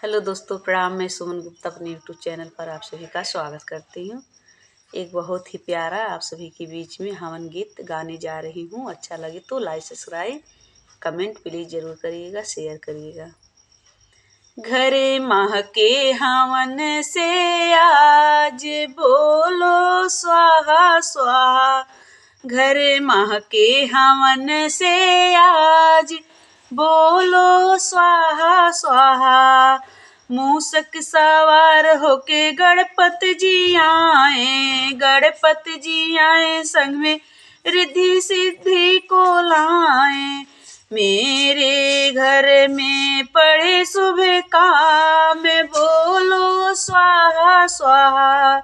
Hello दोस्तों, प्रणाम। मैं सुमन गुप्ता अपने यूट्यूब चैनल पर आप सभी का स्वागत करती हूँ। एक बहुत ही प्यारा आप सभी के बीच में हवन गीत गाने जा रही हूँ। अच्छा लगे तो लाइक सब्सक्राइब कमेंट प्लीज़ ज़रूर करिएगा, शेयर करिएगा। घरे महके हवन से आज बोलो स्वाहा स्वाहा। घरे महके हवन से आज बोलो स्वाहा स्वाहा। मूसक सवार होके गणपति जी आए, गणपति जी आए, संग में रिद्धि सिद्धि को लाए। मेरे घर में पड़े शुभ काम, बोलो स्वाहा स्वाहा।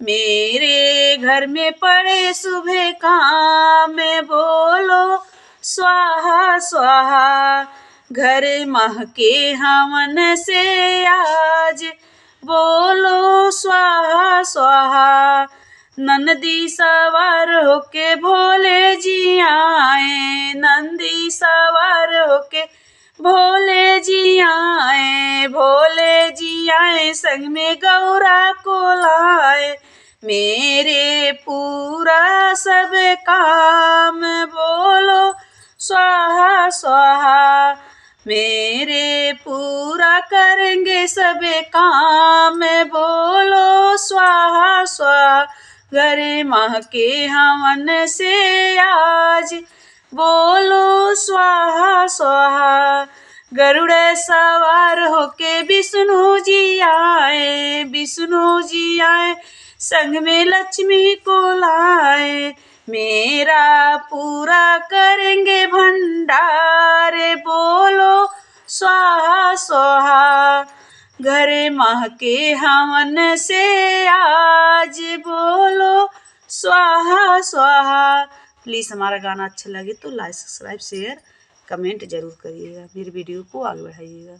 मेरे घर में पड़े शुभ काम, बोलो स्वाहा स्वाहा। घर महके हवन से आज बोलो स्वाहा स्वाहा। नंदी सवार होके भोले जी आए, नंदी सवार होके भोले जी आए, भोले जी आए, संग में गौरा को लाए। मेरे पूरा सब काम, बोलो स्वाहा स्वाहा। मेरे पूरा करेंगे सब काम, बोलो स्वाहा स्वाहा। घरे महके हवन से आज बोलो स्वाहा स्वाहा। गरुड़ सवार होके विष्णु जी आए, विष्णु जी आए, संग में लक्ष्मी को लाए। मेरा पूरा करेंगे भंडार, बोलो स्वाहा स्वाहा। घरे महके हवन से आज बोलो स्वाहा स्वाहा। प्लीज़ हमारा गाना अच्छा लगे तो लाइक सब्सक्राइब शेयर कमेंट ज़रूर करिएगा, मेरी वीडियो को आगे बढ़ाइएगा।